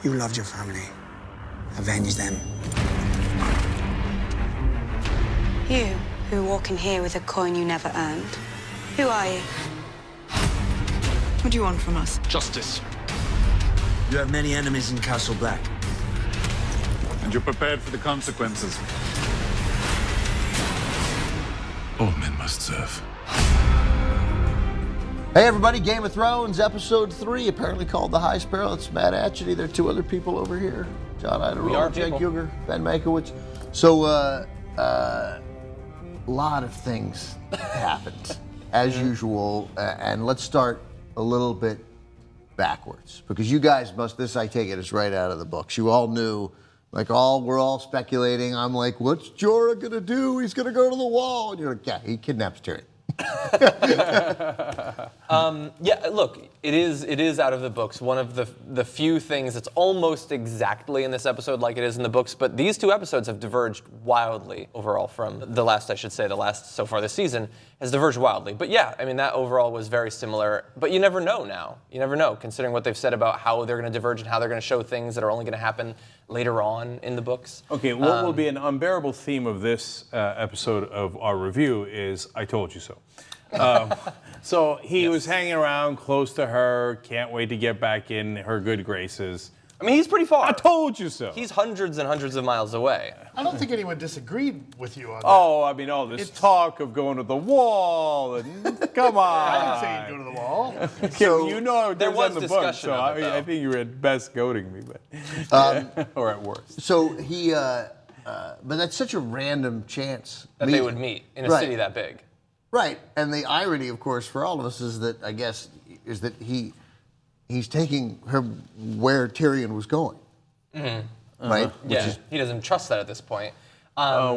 You loved your family. Avenge them. You, who walk in here with a coin you never earned. Who are you? What do you want from us? Justice. You have many enemies in Castle Black. And you're prepared for the consequences. All men must serve. Hey everybody, Game of Thrones, episode 3, apparently called The High Sparrow. It's Matt Atchity. There are two other people over here. Jon Iadarola, Cenk, Uygur, Mankiewicz. So, a lot of things happened, as usual. And let's start a little bit backwards. Because you guys must, this I take it is right out of the books. You all knew, we're all speculating. I'm like, what's Jorah gonna do? He's gonna go to the wall. And you're like, yeah, he kidnaps Tyrion. Yeah, look, it is out of the books. One of the few things that's almost exactly in this episode like it is in the books, but these two episodes have diverged wildly overall from the last so far this season has diverged wildly. But yeah, I mean, that overall was very similar, but you never know now. You never know, considering what they've said about how they're going to diverge and how they're going to show things that are only going to happen later on in the books. Okay, what will be an unbearable theme of this episode of our review is I told you so. So he was hanging around close to her, can't wait to get back in her good graces. I mean, he's pretty far. I told you so. He's hundreds and hundreds of miles away. I don't think anyone disagreed with you on that. Oh, I mean, all this talk of going to the wall, and come on. I didn't say you'd go to the wall. So, you know there there's was on the book, discussion so of it, I though. think you were at best goading me, but or at worst. So he, but that's such a random chance. That they would meet in a city that big. Right, and the irony, of course, for all of us is that, I guess, is that he's taking her where Tyrion was going. Mm-hmm. Right? Yeah, he doesn't trust that at this point.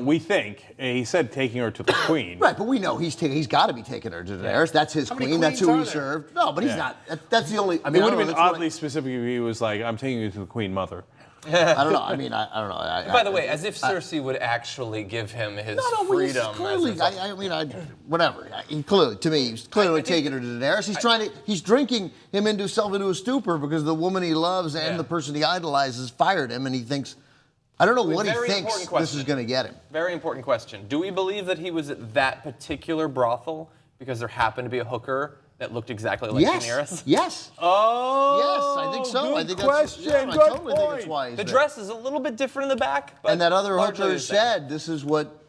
We think. He said taking her to the queen. Right, but we know he's got to be taking her to Daenerys. That's his queen. That's who he served. No, but he's not. That's the only. I mean, it would have been oddly specific if he was like, "I'm taking you to the queen mother." I don't know. I mean, I don't know. By the way, as if Cersei would actually give him his freedom. Clearly, whatever. He clearly, to me, he's clearly taking her to Daenerys. He's drinking him into a stupor because the woman he loves and the person he idolizes fired him, and he thinks, I don't know what he thinks this is going to get him. Very important question. Do we believe that he was at that particular brothel because there happened to be a hooker that looked exactly like Daenerys? Yes. Oh. Yes, I think so. Good I think question. That's, I totally think that's why he's The there. dress is a little bit different in the back, but and that other largely hooker the same. said, this is what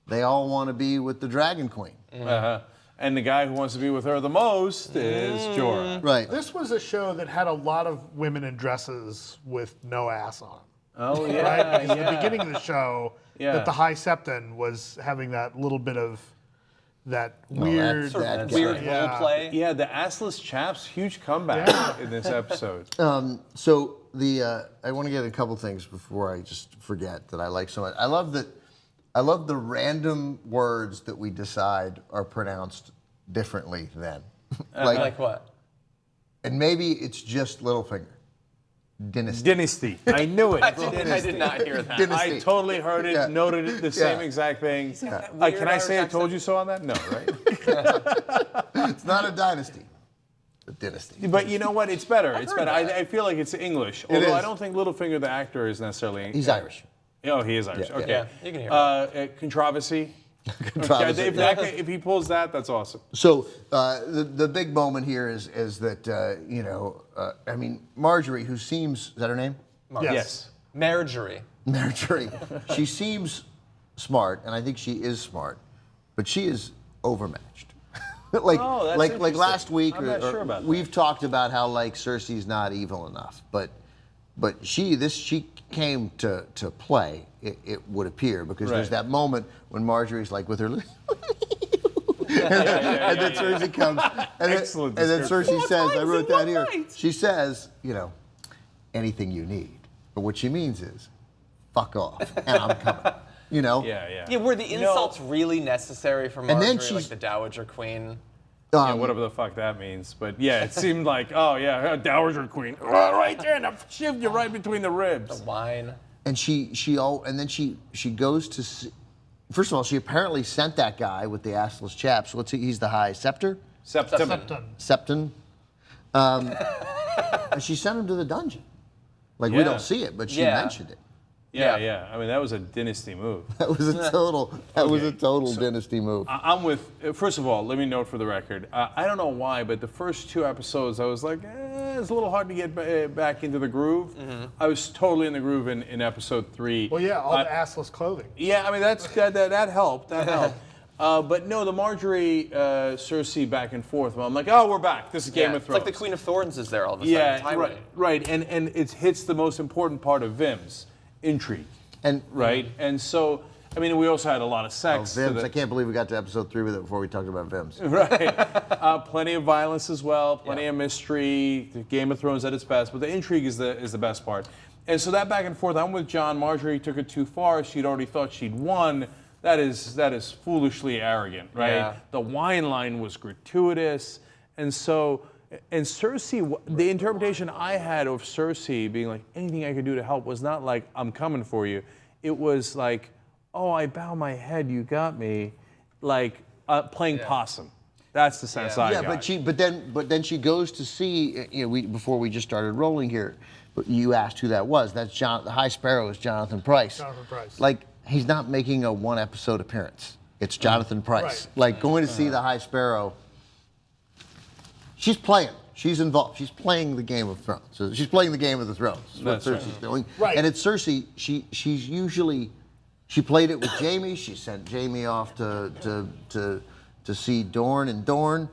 they all want to be with the Dragon Queen. Uh-huh. And the guy who wants to be with her the most is Jorah. Right. This was a show that had a lot of women in dresses with no ass on. Oh, yeah. Right? Because the beginning of the show, that the High Septon was having that little bit of that weird role play. Yeah, the assless chaps, huge comeback in this episode. So I want to get a couple things before I just forget that I like so much. I love the random words that we decide are pronounced differently then. Like what? And maybe it's just Littlefinger. Dynasty. I knew it. I did not hear that. Dynasty. I totally heard it, noted it, the same exact thing. Can I say I told you so on that? No, right? It's not a dynasty. A dynasty. But you know what? It's better. It's better. I feel like it's English. Although is. I don't think Littlefinger, the actor, is necessarily English. He's Irish. Oh, he is Irish. Yeah, okay. Yeah, you can hear Controversy. Controversy. Okay, if he pulls that, that's awesome. So the big moment here is that I mean, Margaery, who seems, is that her name? Yes. Margaery. Margaery. She seems smart, and I think she is smart, but she is overmatched. like last week, I'm not sure about we've talked about how like Cersei's not evil enough, but she came to play. It would appear because there's that moment when Marjorie's like with her. And then Cersei comes, and then Cersei says, I wrote that here. She says, anything you need. But what she means is, fuck off, and I'm coming. Yeah, were the insults really necessary for Margaery, And then she's, like the Dowager Queen? Whatever the fuck that means. But yeah, it seemed like, Dowager Queen. Right there, and I shoved you right between the ribs. The wine. And she goes to, first of all, she apparently sent that guy with the assless chaps. He's the High Septon. And she sent him to the dungeon. Like we don't see it, but she mentioned it. Yeah. I mean, that was a dynasty move. That was a total dynasty move. I'm with. First of all, let me note for the record. I don't know why, but the first 2 episodes, I was like, it's a little hard to get back into the groove. I was totally in the groove in episode 3. Well, yeah, all the assless clothing. Yeah, I mean that helped. That helped. But no, the Margaery, Cersei back and forth. Well, I'm like, oh, we're back. This is Game of Thrones. It's like the Queen of Thorns is there all of a sudden. Yeah, right. And it hits the most important part of Vim's intrigue. And and so, I mean, we also had a lot of sex. Vims, I can't believe we got to episode 3 with it before we talked about Vims. Right. Plenty of violence as well, plenty of mystery, Game of Thrones at its best, but the intrigue is the best part. And so that back and forth, I'm with Jon. Margaery took it too far. She'd already thought she'd won. That is foolishly arrogant, right? Yeah. The wine line was gratuitous. And so, and Cersei, the interpretation I had of Cersei being like, anything I could do to help was not like, I'm coming for you. It was like, oh, I bow my head, you got me. Like playing possum. That's the sense I got. Yeah, but then she goes to see, before we just started rolling here, but you asked who that was. That's the High Sparrow is Jonathan Pryce. Jonathan Pryce. Like, he's not making a 1-episode appearance. It's Jonathan Pryce. Right. Like, going to see the High Sparrow, she's playing. She's involved. She's playing the Game of Thrones. So she's playing the Game of the Thrones. That's what Cersei's doing. Right. And it's Cersei, she's usually, she played it with Jaime. She sent Jaime off to see Dorne and Dorne.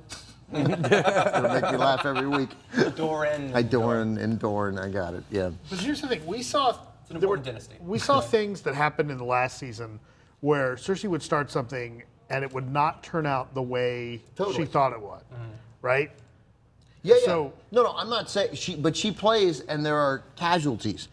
It'll make me laugh every week. Dorne. Dorne. I got it. Yeah. But here's the thing: we saw It's an important dynasty. We saw things that happened in the last season where Cersei would start something and it would not turn out the way she thought it would, right? Yeah. So no, I'm not saying but she plays, and there are casualties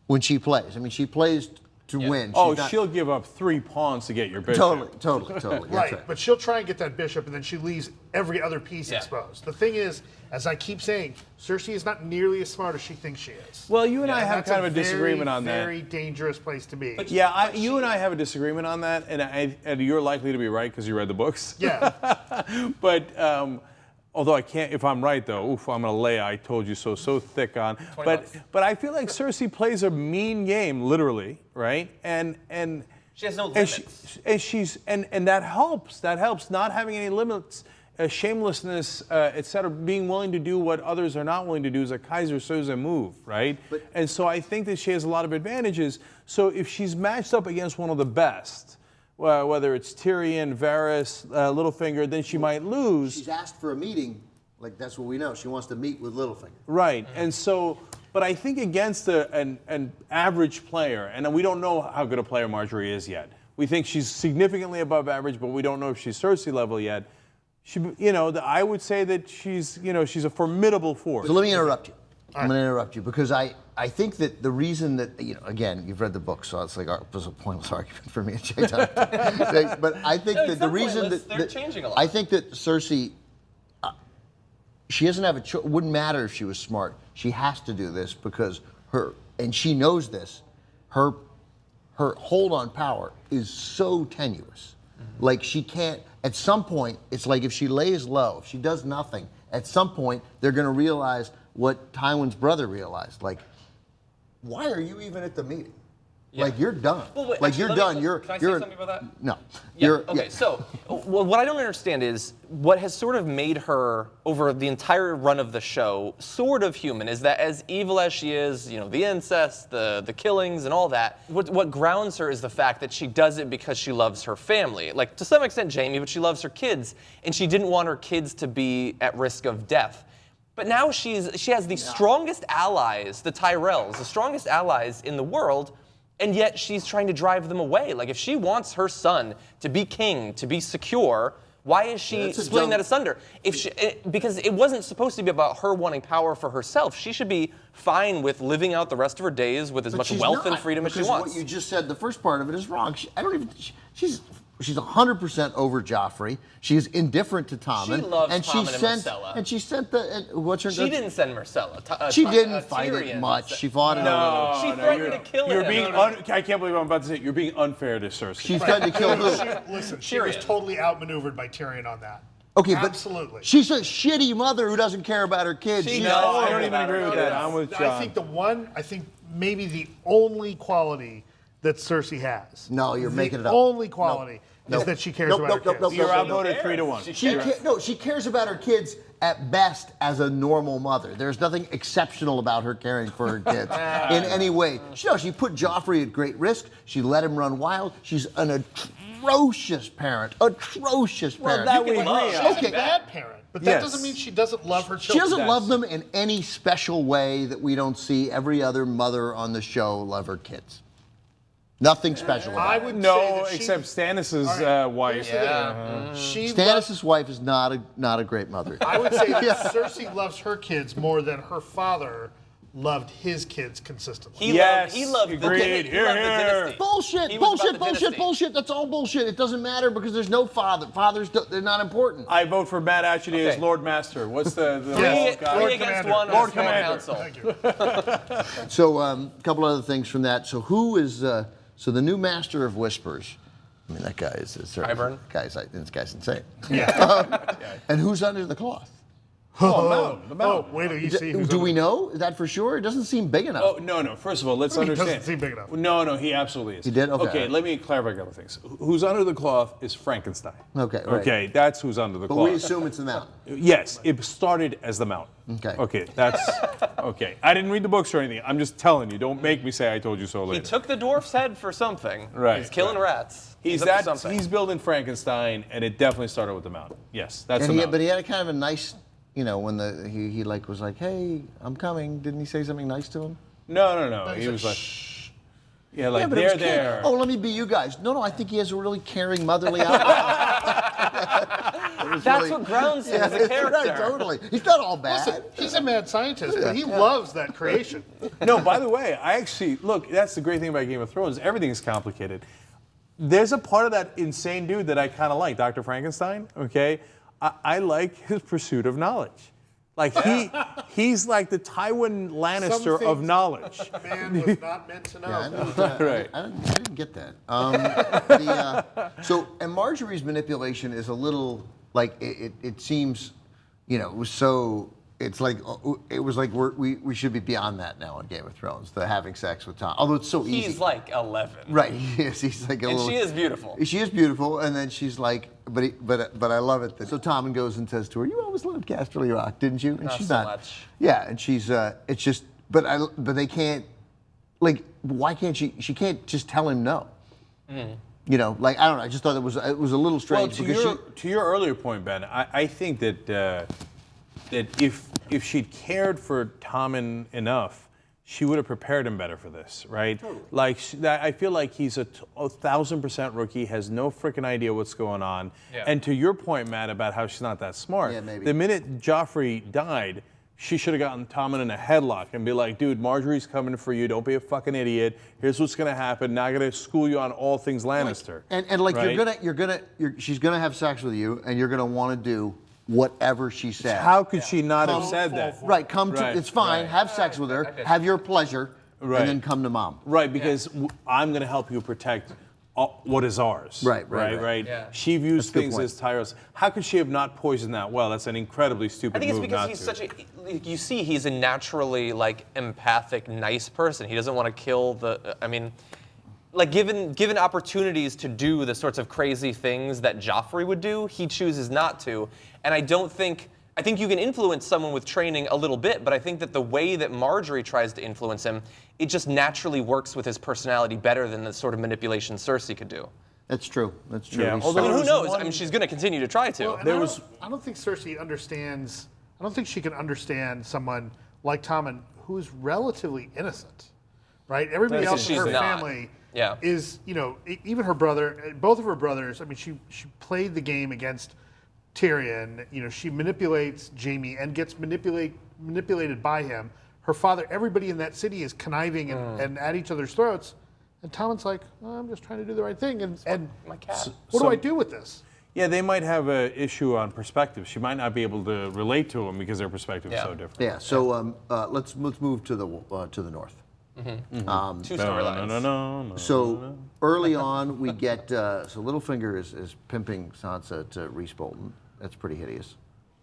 when she plays. I mean, she plays to win. She'll give up 3 pawns to get your bishop. Totally. right, but she'll try and get that bishop, and then she leaves every other piece exposed. The thing is, as I keep saying, Cersei is not nearly as smart as she thinks she is. Well, you and I have kind of a disagreement on that. Very dangerous place to be. You and I have a disagreement on that, and you're likely to be right because you read the books. Yeah. But although I can't, if I'm right though, I'm gonna lay "I told you so" thick on. But I feel like Cersei plays a mean game, literally, right? And she has no limits. And that helps. That helps. Not having any limits, shamelessness, etc. Being willing to do what others are not willing to do is a Kaiser Soze move, right? And so I think that she has a lot of advantages. So if she's matched up against one of the best, whether it's Tyrion, Varys, Littlefinger, then she might lose. She's asked for a meeting, like that's what we know. She wants to meet with Littlefinger. Right, and so, but I think against an average player, and we don't know how good a player Margaery is yet. We think she's significantly above average, but we don't know if she's Cersei level yet. I would say that she's a formidable force. So let me interrupt you. I'm going to interrupt you because I think that the reason that, again, you've read the book, so it's like it was a pointless argument for me and Jay. But I think that the reason that they're changing a lot. I think that Cersei, she doesn't have a choice. It wouldn't matter if she was smart. She has to do this because and she knows this, her hold on power is so tenuous. Like she can't, at some point, it's like if she lays low, if she does nothing, at some point, they're going to realize what Tywin's brother realized. Like, why are you even at the meeting? Yeah. Like, you're done. Well, wait, like, actually, you're done. Can I say something about that? No. Yeah. So, what I don't understand is what has sort of made her, over the entire run of the show, sort of human, is that as evil as she is, the incest, the killings, and all that, what grounds her is the fact that she does it because she loves her family. Like, to some extent, Jaime, but she loves her kids, and she didn't want her kids to be at risk of death. But now she has the strongest allies, the Tyrells, the strongest allies in the world, and yet she's trying to drive them away. Like, if she wants her son to be king, to be secure, why is she splitting that asunder? Because it wasn't supposed to be about her wanting power for herself. She should be fine with living out the rest of her days with as much wealth and freedom as she wants. What you just said, the first part of it is wrong. She's 100% over Joffrey. She's indifferent to Tommen. She loves Tommen and Myrcella. And she sent what's her name? She didn't send Myrcella. She didn't fight it much. She fought it a little. She threatened to kill him. I can't believe I'm about to say it. You're being unfair to Cersei. She threatened to kill who? Listen, she was totally outmaneuvered by Tyrion on that. Okay, absolutely. But she's a shitty mother who doesn't care about her kids. I don't even agree with that. I'm with Jon. I think maybe the only quality that Cersei has. No, you're making it up. The only quality is that she cares about her kids. You're outvoted 3-1. She cares about her kids at best as a normal mother. There's nothing exceptional about her caring for her kids in any way. She put Joffrey at great risk. She let him run wild. She's an atrocious parent. Atrocious parent. Well, that we agree. She's a bad parent, but that doesn't mean she doesn't love her children. She doesn't love them in any special way that we don't see every other mother on the show love her kids. Nothing special about I it. would No, say that except Stannis's wife. Stannis' wife is not a great mother. I would say that Cersei loves her kids more than her father loved his kids consistently. He loved the dynasty. Bullshit, He was about the bullshit. dynasty. That's all bullshit. It doesn't matter because there's no father. Fathers, they're not important. I vote for Matt Atchity as Okay. Lord Master. What's the Three against one on Lord the small Commander. council. So a couple other things from that. So who is, so the new Master of Whispers, I mean, that guy is Qyburn? This guy's insane. Yeah. And who's under the cloth? The mountain. Oh, wait till you see who's Do on we the- know? Is that for sure? It doesn't seem big enough. Oh, no. First of all, let's What do you mean understand. doesn't seem big enough? No, he absolutely is. He did? Okay. Okay, let me clarify a couple things. Who's under the cloth is Frankenstein. Okay, right. Okay, that's who's under the But cloth. we assume it's the mountain. Yes, it started as the mountain. Okay. Okay, that's okay. I didn't read the books or anything. I'm just telling you. Don't make me say I told you so later. He took the dwarf's head for something. Right, He's killing right. rats. He's up to something. He's building Frankenstein, and it definitely started with the mountain. Yes, that's the mountain. But he had a kind of a nice, when he like was like, hey, I'm coming. Didn't he say something nice to him? No. He was like, yeah, like but it they're was there. Oh, let me be you guys. No, I think he has a really caring, motherly outlook. That's what grounds him as a character. Right, totally. He's not all bad. Listen, he's a mad scientist, but he loves that creation. No, by the way, I actually, look, that's the great thing about Game of Thrones. Everything's complicated. There's a part of that insane dude that I kind of like, Dr. Frankenstein, okay? I like his pursuit of knowledge. Like, he's like the Tywin Lannister of knowledge. Man was not meant to know. Yeah, I know. Right. I didn't get that. And Marjorie's manipulation is a little like it seems, it was so. It was like we should be beyond that now on Game of Thrones. The having sex with Tom, although it's so easy. He's like 11. Right. He's like a And little. she is beautiful. She is beautiful, and then she's like, but I love it. So Tommen goes and says to her, "You always loved Casterly Rock, didn't you?" And Not she's so not. much. Yeah, and she's. It's just. But they can't. Like, why can't she? She can't just tell him no. I don't know. I just thought it was a little strange. Well, to your earlier point, Ben, I think that if she'd cared for Tommen enough, she would have prepared him better for this, right? Totally. Like, I feel like he's a 1,000% rookie, has no freaking idea what's going on. Yeah. And to your point, Matt, about how she's not that smart, the minute Joffrey died, she should have gotten Tommen in a headlock and be like, dude, Marjorie's coming for you. Don't be a fucking idiot. Here's what's gonna happen. Now I'm gonna school you on all things Lannister. And like, right? She's gonna have sex with you, and you're gonna want to do whatever she says. How could she not have said that? Right, it's fine, have sex with her, have your pleasure, right. and then come to mom. Right, because I'm going to help you protect what is ours. Right. Yeah. She views things as tyrants. How could she have not poisoned that well? That's an incredibly stupid move. I think it's because he's such a, you see, he's a naturally, empathic, nice person. He doesn't want to kill given opportunities to do the sorts of crazy things that Joffrey would do, he chooses not to. And I think you can influence someone with training a little bit, but I think that the way that Marjorie tries to influence him, it just naturally works with his personality better than the sort of manipulation Cersei could do. That's true. Yeah. Although who knows? She's going to continue to try to. Well, I don't think Cersei understands. I don't think she can understand someone like Tommen who's relatively innocent, right? Everybody else in her family is, even her brother, both of her brothers. I mean, she played the game against Tyrion. She manipulates Jaime and gets manipulated by him. Her father, everybody in that city is conniving and at each other's throats. And Tommen's like, I'm just trying to do the right thing. And my cat. What do I do with this? Yeah, they might have an issue on perspective. She might not be able to relate to him because their perspective is so different. Yeah. So let's move to the north. Mm-hmm. Two storylines. So early on, we get so Littlefinger is pimping Sansa to Reese Bolton. That's pretty hideous.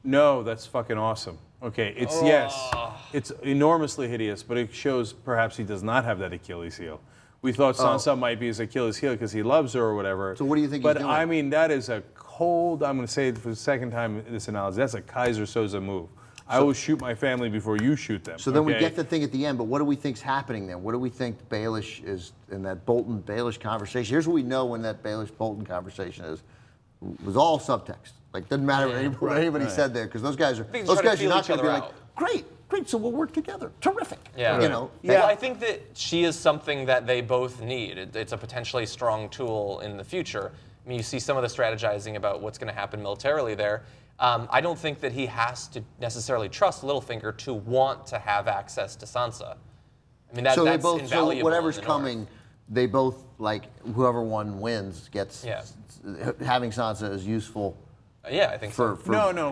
No, that's fucking awesome. Okay, it's enormously hideous, but it shows perhaps he does not have that Achilles heel. We thought Sansa might be his Achilles heel because he loves her or whatever. So what do you think he's doing? But I mean, that is a cold, I'm going to say it for the second time in this analogy, that's a Kaiser Soze move. I will shoot my family before you shoot them. So then we get the thing at the end, but what do we think's happening then? What do we think Baelish is in that Bolton-Baelish conversation? Here's what we know when that Baelish-Bolton conversation is. It was all subtext. Like, doesn't matter what anybody said there, because those guys are not going to be like, great, so we'll work together. Terrific. Yeah. You know. Well, I think that she is something that they both need. It's a potentially strong tool in the future. I mean, you see some of the strategizing about what's going to happen militarily there. I don't think that he has to necessarily trust Littlefinger to want to have access to Sansa. I mean, that's invaluable. So whatever's coming, they both, like, whoever one wins gets, having Sansa is useful. Yeah, I think so.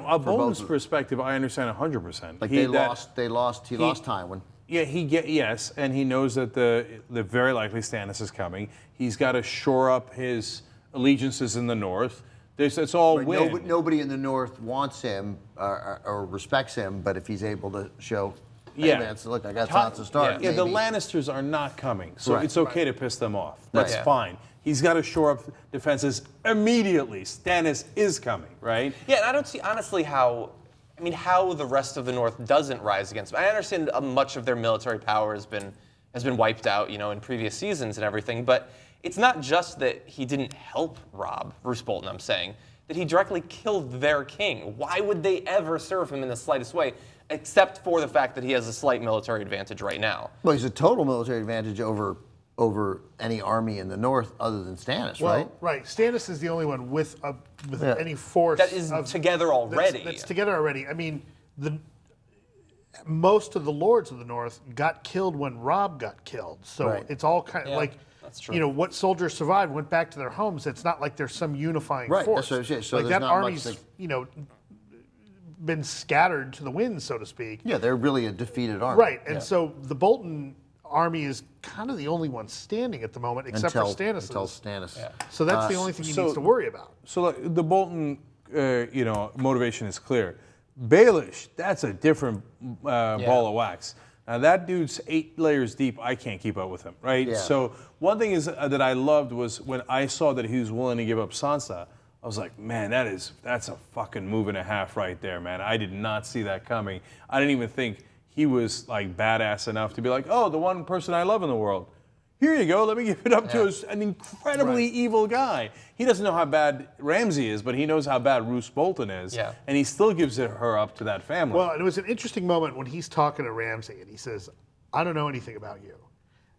A Bolton's perspective, I understand 100%. Like he lost Tywin. Yeah, and he knows that the very likely Stannis is coming. He's got to shore up his allegiances in the north. It's all win. Nobody in the north wants him or respects him, but if he's able to show, hey man, so look, I got Sansa Stark. Yeah, the Lannisters are not coming, so it's okay to piss them off. That's fine. He's got to shore up defenses immediately. Stannis is coming, right? Yeah, and I don't see honestly how the rest of the North doesn't rise against them. I understand much of their military power has been wiped out, in previous seasons and everything, but it's not just that he didn't help Roose Bolton, I'm saying, that he directly killed their king. Why would they ever serve him in the slightest way, except for the fact that he has a slight military advantage right now? Well, he's a total military advantage over any army in the north other than Stannis, right? Right. Stannis is the only one with any force that is together already. That's together already. I mean, most of the lords of the north got killed when Robb got killed. So it's all kind of like, that's true. What soldiers survived went back to their homes. It's not like there's some unifying force. That's what so like that army's, been scattered to the winds, so to speak. Yeah, they're really a defeated army. Right, and so the Bolton army is kind of the only one standing at the moment, except for Stannis. Until Stannis. Yeah. So that's the only thing he needs to worry about. So the Bolton, motivation is clear. Baelish, that's a different ball of wax. Now that dude's 8 layers deep. I can't keep up with him, right? Yeah. So one thing is that I loved was when I saw that he was willing to give up Sansa. I was like, man, that's a fucking move and a half right there, man. I did not see that coming. I didn't even think he was like badass enough to be like, oh, the one person I love in the world. Here you go, let me give it up to an incredibly evil guy. He doesn't know how bad Ramsay is, but he knows how bad Roose Bolton is. Yeah. And he still gives her up to that family. Well, it was an interesting moment when he's talking to Ramsay and he says, I don't know anything about you.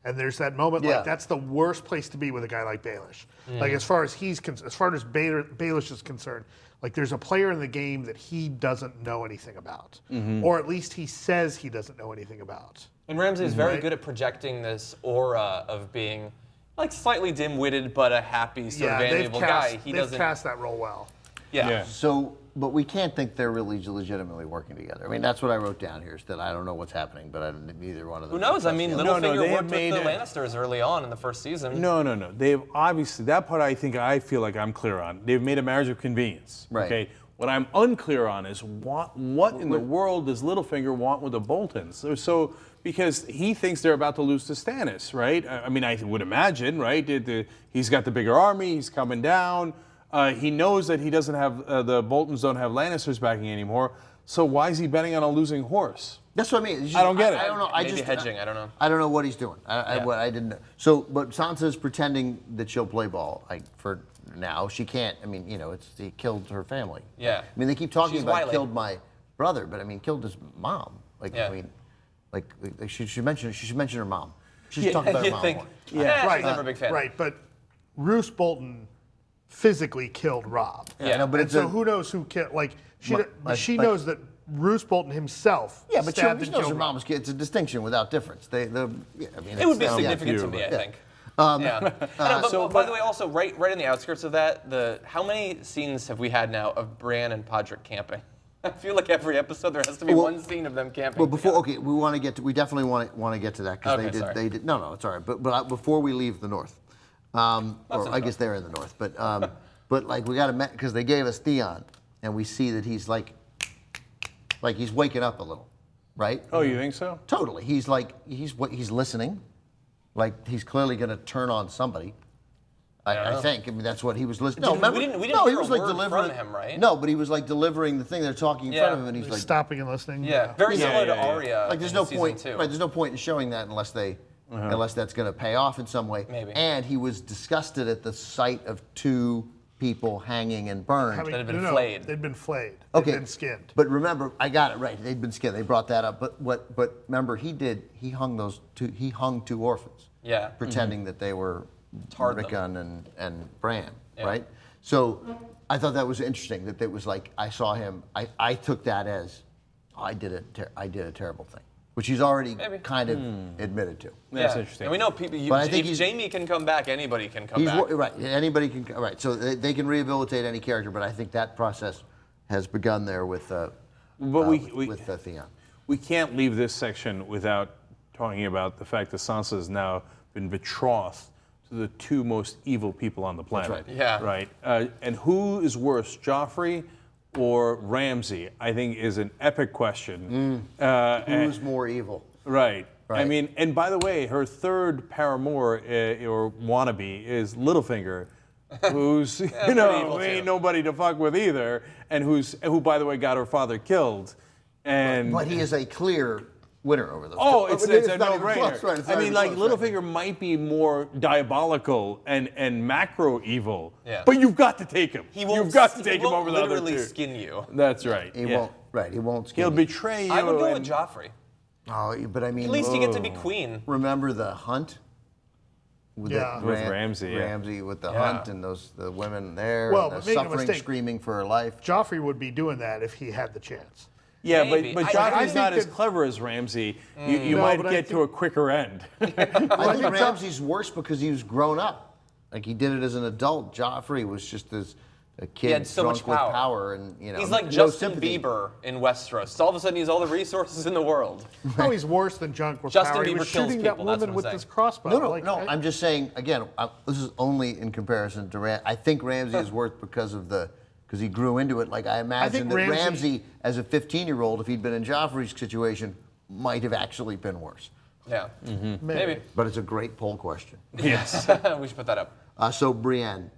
And there's that moment like that's the worst place to be with a guy like Baelish. Like as far as Baelish is concerned, like there's a player in the game that he doesn't know anything about, or at least he says he doesn't know anything about. And Ramsay is very good at projecting this aura of being like slightly dim-witted, but a happy sort of amiable guy. They've cast that role well. Yeah. So, but we can't think they're really legitimately working together. I mean, that's what I wrote down here, is that I don't know what's happening, but neither one of them. Who knows? I mean, Littlefinger worked with the Lannisters early on in the first season. No. They've obviously, that part I feel like I'm clear on. They've made a marriage of convenience. Right. Okay. What I'm unclear on is what in the world does Littlefinger want with the Boltons? So because he thinks they're about to lose to Stannis, right? I mean, I would imagine, right? He's got the bigger army. He's coming down. He knows that he doesn't have the Boltons don't have Lannisters backing anymore. So why is he betting on a losing horse? That's what I mean. I don't get it. I don't know. Maybe hedging. I don't know. I don't know what he's doing. I didn't know. So, but Sansa's pretending that she'll play ball. For now, she can't. I mean, he killed her family. Yeah. I mean, they keep talking about killed my brother, but I mean, killed his mom. She should mention her mom. She should talk about her mom more. Right. Never a big fan. Right, but Roose Bolton physically killed Robb. Yeah, but so who knows who killed? Like she knows that Roose Bolton himself. Yeah, but she knows her Robb. mom's kid. It's a distinction without difference. It would be significant to me, I think. But by the way, also right in the outskirts of that, how many scenes have we had now of Brienne and Podrick camping? I feel like every episode there has to be one scene of them camping. Well, we definitely want to get to that because they did. No, it's all right. But before we leave the north, or I guess they're in the north, but like we got to because they gave us Theon, and we see that he's like like he's waking up a little, right? Oh, you think so? Totally. He's listening, like he's clearly going to turn on somebody. I think. I mean, that's what he was listening. No, remember? We didn't he hear was a like word delivering from him, right? No, but he was like delivering the thing. They're talking in front of him, and he's like stopping and listening. Yeah, very similar to Arya. like there's no point. Right, there's no point in showing that unless that's going to pay off in some way. Maybe. And he was disgusted at the sight of two people hanging and burned. That had been flayed. They'd been flayed. Okay. They'd been skinned. But remember, I got it right. They'd been skinned. They brought that up. But remember, he hung two orphans. Yeah. Pretending that they were Rickon and Bran, right? So I thought that was interesting. That it was like I saw him. I took that as I did a terrible thing, which he's already kind of admitted to. That's interesting. And we know people. But I think if Jaime can come back, anybody can come back. Right. Anybody can. Right. So they can rehabilitate any character, but I think that process has begun there with Theon. We can't leave this section without talking about the fact that Sansa has now been betrothed to the two most evil people on the planet. That's right. Yeah. Right. And who is worse, Joffrey or Ramsay? I think is an epic question. Who's more evil? Right. Right. I mean, and by the way, her third paramour or wannabe is Littlefinger, who's who ain't nobody to fuck with either, and who by the way got her father killed, and but he is a clear winner over those. Oh, it's a not even no-brainer. close, right? I mean, like close, Littlefinger might be more diabolical and macro evil, Yeah. but you've got to take him. You've got to take him over the other literally two. skin you. That's right. He won't. Right. He won't. He'll betray you. I would go with Joffrey. Oh, but I mean, At least you get to be queen. Remember the hunt? With with Ramsay. Ramsay with the hunt and the women there, Well, and but the make no suffering, mistake. screaming for her life. Joffrey would be doing that if he had the chance. Yeah, Maybe. but I Joffrey's think not as that- clever as Ramsay. You No, might but I get to think- a quicker end. I think Ramsay's worse because he was grown up. Like he did it as an adult. Joffrey was just a kid He had so drunk much with power. power, and He's like no Justin sympathy. Bieber in Westeros. So all of a sudden, he's all the resources in the world. Oh, he's worse than Junk with Justin power. He Bieber was kills shooting that people, that's woman what I'm with this saying. crossbow. No. I'm just saying again. This is only in comparison to I think Ramsay is worse because he grew into it. Like I imagine that Ramsay, as a 15-year-old, if he'd been in Joffrey's situation, might have actually been worse. Yeah, maybe. But it's a great poll question. Yes. We should put that up. So Brienne,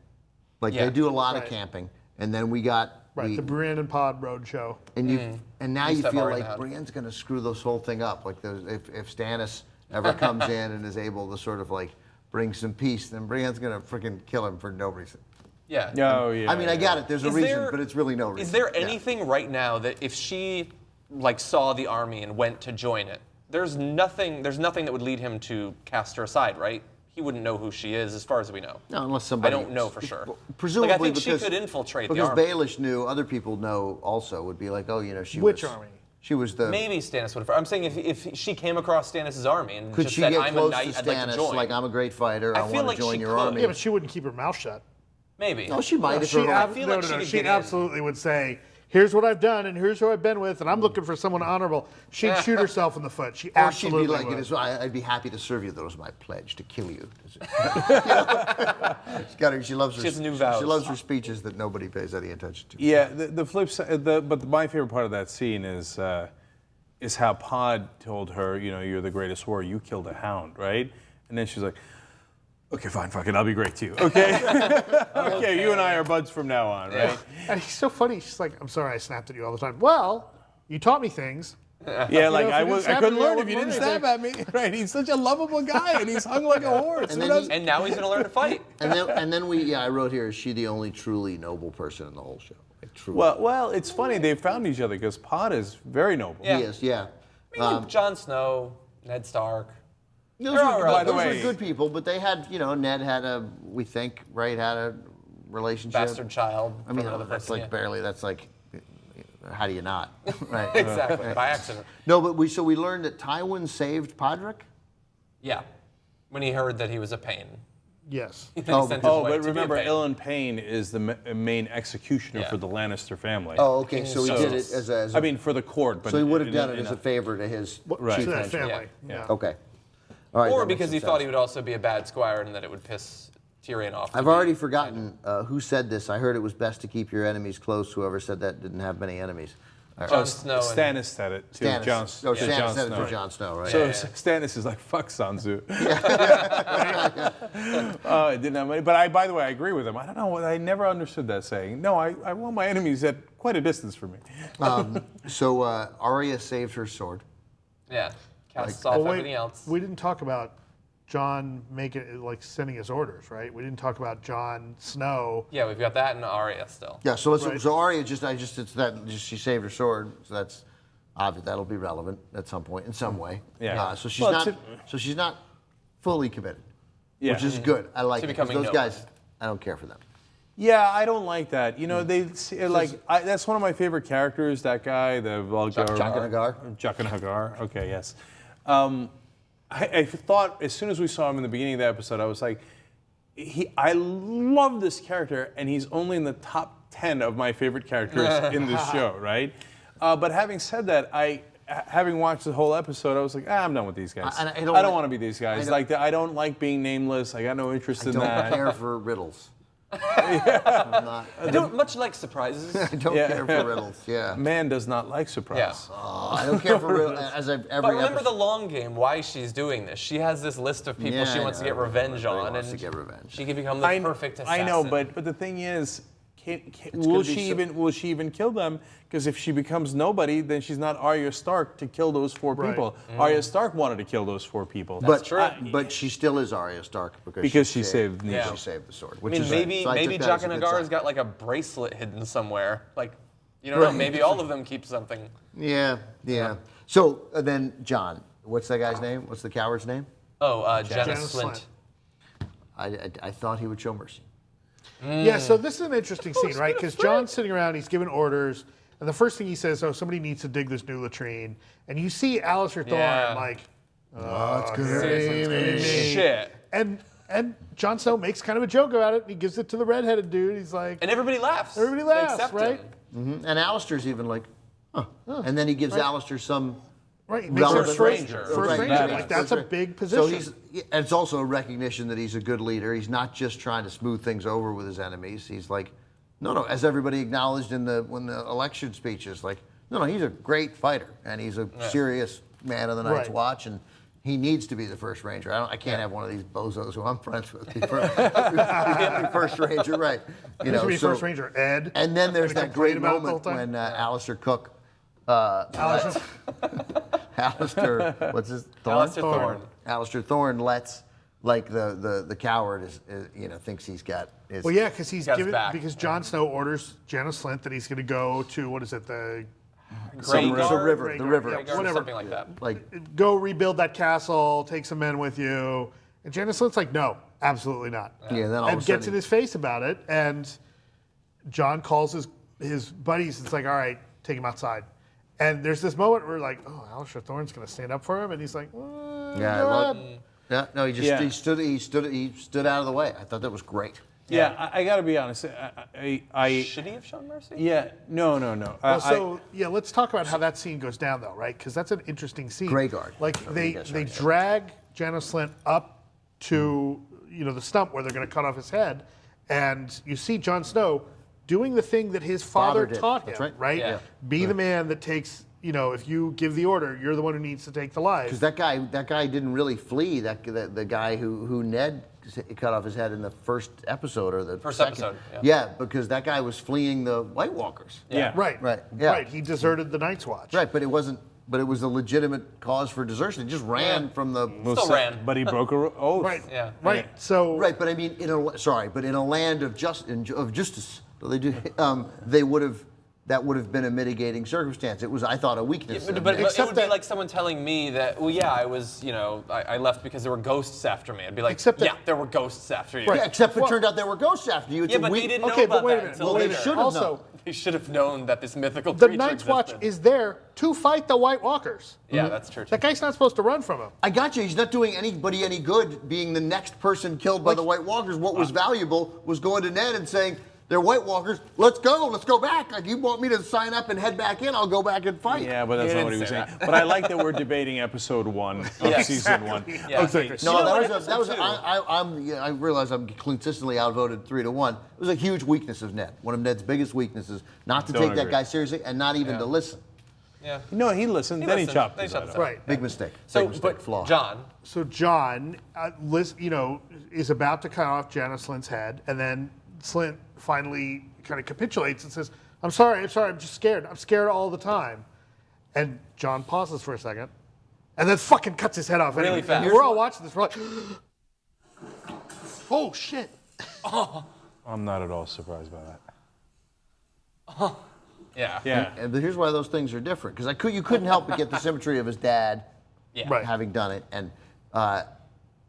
they do a lot of camping, and then we got the Brienne and Pod Road show. and now you Step feel hard in like the head. Brienne's going to screw this whole thing up. Like if Stannis ever comes in and is able to sort of like bring some peace, then Brienne's going to freaking kill him for no reason. Yeah. Oh, yeah. I mean, I get it. There's a Is reason, there- but it's really no reason. Is there Yeah. anything right now that if she saw the army and went to join it, there's nothing that would lead him to cast her aside, right? He wouldn't know who she is, as far as we know. No, unless somebody. I don't know for sure. Presumably, I think because, she could infiltrate the because army. Baelish knew, other people know also, would be like, oh, she Which was. army? She was the. Maybe Stannis would. I'm saying if she came across Stannis' army and Could just she said, get "I'm a close knight, to I'd like to Stannis? join." Like, I'm a great fighter. I I feel want like to join she your could. army. Yeah, but she wouldn't keep her mouth shut. Maybe. No, she might. if She, her- I feel like she could she get in. absolutely would say, "Here's what I've done, and here's who I've been with, and I'm looking for someone honorable." She'd shoot herself in the foot. She Or she'd absolutely be like, would. I'd be happy to serve you. That was my pledge to kill you. She loves her. She has new vows. She loves her speeches that nobody pays any attention to. Yeah, the flip side, but my favorite part of that scene is how Pod told her, you're the greatest warrior, you killed a hound, right? And then she's like, okay, fine, fucking, I'll be great to you, okay? Okay, you and I are buds from now on, right? And he's so funny. She's like, "I'm sorry, I snapped at you all the time." Well, you taught me things. Yeah, like if you I didn't snap couldn't at me, I learn if you wouldn't didn't learn snap at me, right? He's such a lovable guy, and he's hung like a horse. And now he's going to learn to fight. And then I wrote here, is she the only truly noble person in the whole show? Like, truly. Well, it's funny they found each other because Pod is very noble. Yeah. He is, yeah. I mean, Jon Snow, Ned Stark. Those They're all right. those By the were way- good people, but they had, Ned had a relationship. Bastard child. I mean, from another that's person, like yeah. barely, that's like, how do you not? Right. Exactly, by accident. No, but we learned that Tywin saved Podrick? Yeah, when he heard that he was a pain. Yes. Then he sent his Oh, wife but to be a remember, pain. Ellen Payne is the main executioner Yeah. for the Lannister family. Oh, okay, so he So- did it as a... I mean, for the court, but so he would have done it in as a favor to his Right. chief To that henchman. family. Yeah. Okay. All right, Or that makes because he some thought sense. he would also be a bad squire and that it would piss Tyrion off. I've already forgotten who said this. I heard it was best to keep your enemies close. Whoever said that didn't have many enemies. Jon Snow. Stannis said it to Stannis. Jon No, to Stannis Jon said it Snow. to Jon Snow, right? So Stannis is like, fuck Sanzu. Didn't have money. But by the way, I agree with him. I don't know. I never understood that saying. No, I want my enemies at quite a distance from me. So Arya saved her sword. Yeah. Casts off everything else. We didn't talk about Jon sending his orders, right? We didn't talk about Jon Snow. Yeah, we've got that and Arya still. Yeah. So so Arya she saved her sword. So that's obvious. That'll be relevant at some point in some way. Yeah. So she's not fully committed, which is good. I like it, 'cause those guys. I don't care for them. Yeah, I don't like that. You know, that's one of my favorite characters. That guy, the Vulgar. Jaqen H'ghar. Okay, yes. I thought as soon as we saw him in the beginning of the episode, I was like, I love this character, and he's only in the top 10 of my favorite characters in this show, right? But having said that, having watched the whole episode, I was like, I'm done with these guys. I don't want to be these guys. I don't like being nameless. I got no interest in that. I don't care for riddles. I don't much like surprises. I don't care for riddles. Yeah. Man does not like surprise. Yeah. I don't care for riddles. But remember the long game. Why she's doing this? She has this list of people she wants to get revenge on, and she can become the perfect assassin. I know, but the thing is, will she even kill them? Because if she becomes nobody, then she's not Arya Stark to kill those 4 people. Arya Stark wanted to kill those 4 people. That's true. But she still is Arya Stark because she saved the sword. Maybe Jaqen H'ghar's got like a bracelet hidden somewhere. Like, you don't know. Maybe all of them keep something. Yeah. So then Jon, what's that guy's name? What's the coward's name? Oh, Janos Slynt. I thought he would show mercy. Yeah, so this is an interesting scene, right? Because Jon's sitting around, he's giving orders, and the first thing he says, somebody needs to dig this new latrine. And you see Alistair Thorne like, it's gonna be me. Shit. And Jon Snow makes kind of a joke about it, and he gives it to the redheaded dude. He's like... And everybody laughs. Everybody They laughs, accept right? him. And Alistair's even like, and then he gives Alistair some... Right, he makes her First ranger. Like, that's a big position. So and it's also a recognition that he's a good leader. He's not just trying to smooth things over with his enemies. He's like, no, as everybody acknowledged when the election speeches, like, no, he's a great fighter, and he's a serious man of the Night's Watch, and he needs to be the first ranger. I can't have one of these bozos who I'm friends with be first ranger, right? You know, first ranger, Ed. And then there's that great moment when Alistair Cook. Alistair, what's his Thorne? Alistair Thorne lets the coward thinks he's got his. Well, yeah, because Jon Snow orders Janos Slynt that he's going to go to the river, whatever, something like that. Like go rebuild that castle, take some men with you, and Janos Slynt's like, no, absolutely not. Yeah, then all and gets in his face about it, and Jon calls his buddies. It's like, all right, take him outside. And there's this moment where like, Alistair Thorne's going to stand up for him, and he's like, he stood out of the way. I thought that was great. Yeah, I got to be honest. Should he have shown mercy? Yeah, no. Let's talk about how that scene goes down, though, right? Because that's an interesting scene. Greyguard. Like they drag Janos Slynt up to the stump where they're going to cut off his head, and you see Jon Snow doing the thing that his father taught him, That's right? Yeah. Be the man that takes, if you give the order, you're the one who needs to take the life. Because that guy didn't really flee. The guy who Ned cut off his head in the first episode or the first second. episode. Yeah, because that guy was fleeing the White Walkers. Yeah. Right. Yeah. Right. He deserted the Night's Watch. Right, but it wasn't. But it was a legitimate cause for desertion. He just ran from the. Still ran. But he broke a oath. Right. Yeah. Right. So. Right, but I mean, in a land of justice, they would have. That would have been a mitigating circumstance. It was, I thought, a weakness. Yeah, but it would be like someone telling me that, I was, I left because there were ghosts after me. I'd be like, there were ghosts after you. Right. Yeah, except it turned out there were ghosts after you. But they didn't know about that until later. They should have known. They should have known that this mythical the creature Night's existed. Watch is there to fight the White Walkers. Yeah, that's true. That guy's not supposed to run from him. I got you. He's not doing anybody any good being the next person killed by the White Walkers. What was valuable was going to Ned and saying, they're White Walkers. Let's go back. Like, you want me to sign up and head back in? I'll go back and fight. Yeah, but that's not what he was saying. But I like that we're debating episode 1 of season 1. Yeah. Okay. No, I realize I'm consistently outvoted 3-1. It was a huge weakness of Ned. One of Ned's biggest weaknesses, not to take that guy seriously and not even to listen. Yeah. No, he listened. Then he chopped his head off. Right. Big mistake. So, Big mistake. but Flaw. Jon. So Jon, is about to cut off Jaina Slint's head, and then Slint finally kind of capitulates and says, I'm sorry, I'm just scared. I'm scared all the time. And Jon pauses for a second, and then fucking cuts his head off. Really anyway. fast. And we're all watching this. We're like, oh, shit. I'm not at all surprised by that. Yeah. Yeah. And here's why those things are different. Because you couldn't help but get the symmetry of his dad Yeah. having done it. And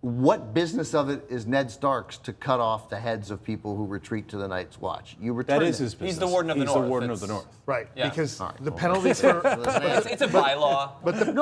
what business of it is Ned Stark's to cut off the heads of people who retreat to the Night's Watch? You return That is it. his business. He's the Warden of the North. He's the Warden of It's- the North. Right, Yeah. because All right, the well. penalties for... It's a bylaw. But it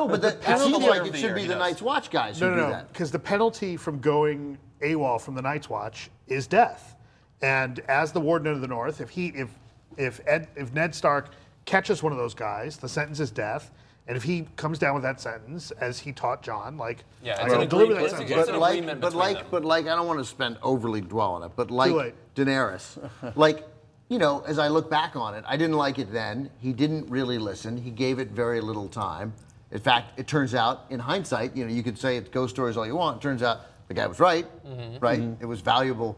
That's seems the like order of it the should year, be he the knows. Night's Watch guys who do No, that. because the penalty from going AWOL from the Night's Watch is death. And as the Warden of the North, if Ned Stark catches one of those guys, the sentence is death. And if he comes down with that sentence, as he taught Jon, Yeah, I'm it's gonna an deliver agreement. that sentence. It's an agreement between them. But I don't want to spend overly dwell on it. But like late. Daenerys, as I look back on it, I didn't like it then. He didn't really listen. He gave it very little time. In fact, it turns out, in hindsight, you could say it's ghost stories all you want. It turns out the guy was right. Right? It was valuable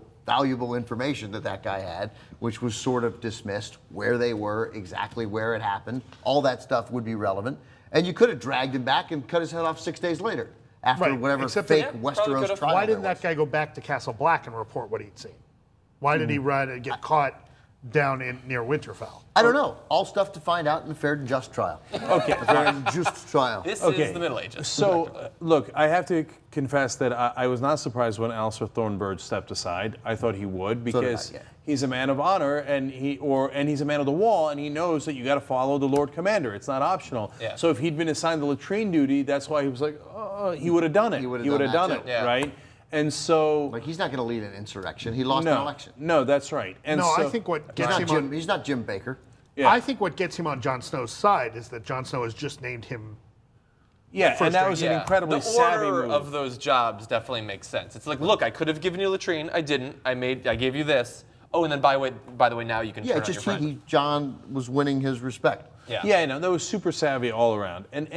information that guy had, which was sort of dismissed. Where they were, exactly where it happened, all that stuff would be relevant. And you could have dragged him back and cut his head off 6 days later after Right, whatever except fake that- Westeros trial. Why didn't there that guy go back to Castle Black and report what he'd seen? Why did he run and get caught down near Winterfell? I don't know. All stuff to find out in a fair and just trial. Okay. A fair and just trial. This Okay. is the Middle Ages. So, look, I have to confess that I was not surprised when Alistair Thornbird stepped aside. I thought he would because he's a man of honor and he's a man of the wall and he knows that you got to follow the Lord Commander. It's not optional. Yeah. So if he'd been assigned the latrine duty, that's why he was like, he would have done it. He would have have done done it, that, too. right? And so, Like, he's not going to lead an insurrection. He lost an election. no, that's right. And No, so, I think what He's gets not, him Jim, on, he's not Jim Baker. Yeah. I think what gets him on Jon Snow's side is that Jon Snow has just named him. yeah, and that was an Yeah. incredibly the savvy order move. of those jobs definitely makes sense. It's like, look, I could have given you a latrine. I didn't. I gave you this. Oh, and then by the way, now you can Yeah, turn on your friend. John was winning his respect. Yeah, no, that was super savvy all around. And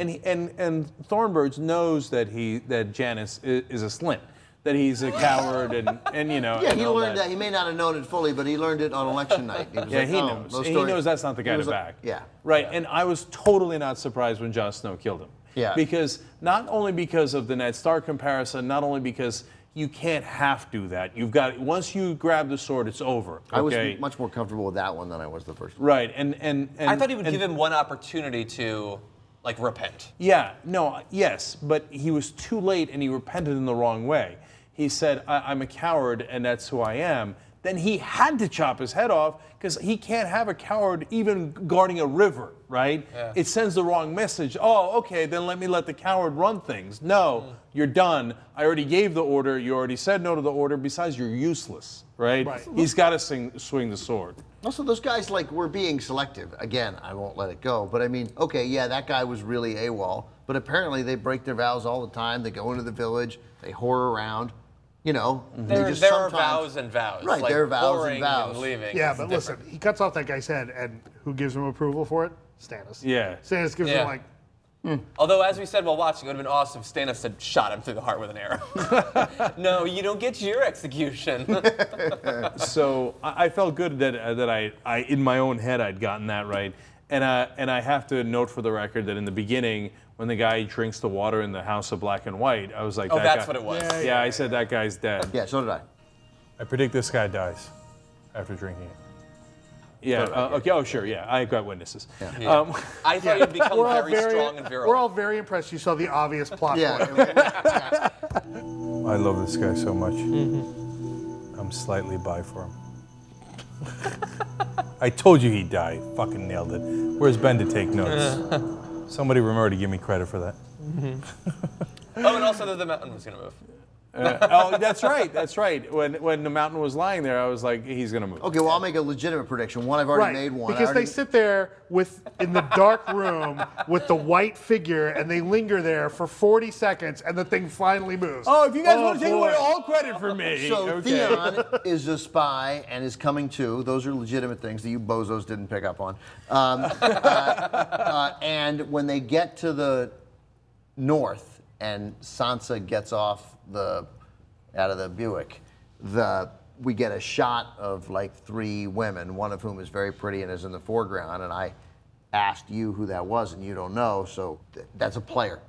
Thornbird knows that Janice is a slint, that he's a coward, and you know. Yeah, and he all learned that. He may not have known it fully, but he learned it on election night. He was Yeah, like, he oh, knows. those He stories- knows that's not the guy he to was like- back. Yeah. Right, and I was totally not surprised when Jon Snow killed him. Yeah. Because not only because of the Ned Stark comparison, not only because you can't half do that. You've got once you grab the sword, it's over. I was okay? much more comfortable with that one than I was the first one. Right, and I thought he would give him one opportunity to, like, repent. Yeah, no, yes, but he was too late and he repented in the wrong way. He said, I'm a coward and that's who I am. Then he had to chop his head off because he can't have a coward even guarding a river, right? Yeah. It sends the wrong message. Oh, okay, then let the coward run things. No, you're done. I already gave the order. You already said no to the order. Besides, you're useless, right? He's got to swing the sword. Also, those guys, like, were being selective. Again, I won't let it go. But I mean, okay, yeah, that guy was really AWOL. But apparently they break their vows all the time. They go into the village. They whore around. You know, they There just are sometimes- vows and vows. Right, like there are vows and whoring vows. leaving. Yeah, is but different. listen, he cuts off that guy's head, and who gives him approval for it? Stannis. Yeah. Stannis gives him like, Although, as we said while watching, it would have been awesome if Stannis had shot him through the heart with an arrow. No, you don't get your execution. So I felt good that I in my own head I'd gotten that right, and I have to note for the record that in the beginning when the guy drinks the water in the House of Black and White, I was like, Oh, that that's guy- what it was. Yeah, I said that guy's dead. Yeah, so did I. I predict this guy dies after drinking it. Yeah. Okay. Oh, sure. Yeah, I got witnesses. Yeah. I thought you'd become we're all very strong and virile. We're all very impressed you saw the obvious plot Yeah. point. I love this guy so much. I'm slightly bi for him. I told you he'd die. Fucking nailed it. Where's Ben to take notes? Somebody remember to give me credit for that. Oh, and also the mountain was going to move. Oh, that's right. That's right. When the mountain was lying there, I was like, he's gonna move. Okay, well, I'll make a legitimate prediction. One, I've already made one. Because they sit there in the dark room with the white figure, and they linger there for 40 seconds, and the thing finally moves. Oh, if you guys want to take away all credit from me. So okay. Theon is a spy and is coming too. Those are legitimate things that you bozos didn't pick up on. And when they get to the north and Sansa gets off out of the Buick, we get a shot of like 3 women, one of whom is very pretty and is in the foreground. And I asked you who that was, and you don't know, so that's a player.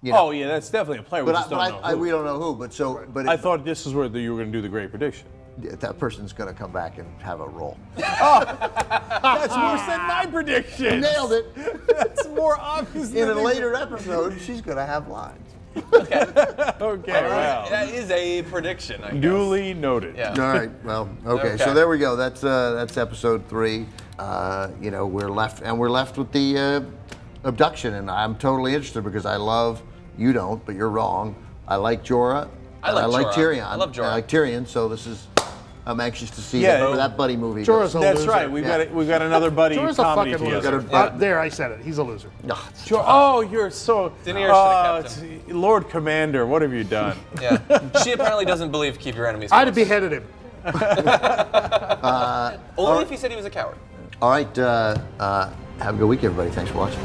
You know? Oh yeah, that's definitely a player. We just don't know who. We don't know who, but I thought this is where you were going to do the great prediction. That person's going to come back and have a role. That's worse than my prediction. Nailed it. That's more obvious. In a later episode, she's going to have lines. Okay, well. That is a prediction, I guess. Duly noted. Yeah. All right. Well, okay. So there we go. That's episode 3. We're left with the abduction, and I'm totally interested because I love. You don't, but you're wrong. I like Jorah. I like Tyrion. I love Jorah. I like Tyrion. So I'm anxious to see where that buddy movie Jorah's goes. a That's loser. right. We've got another buddy Jorah's a comedy fucking together. loser. There, I said it. He's a loser. Oh, you're so. Daenerys should have kept Lord Commander, what have you done? Yeah. She apparently doesn't believe keep your enemies I'd have close. beheaded him. Only if he said he was a coward. All right. Have a good week, everybody. Thanks for watching.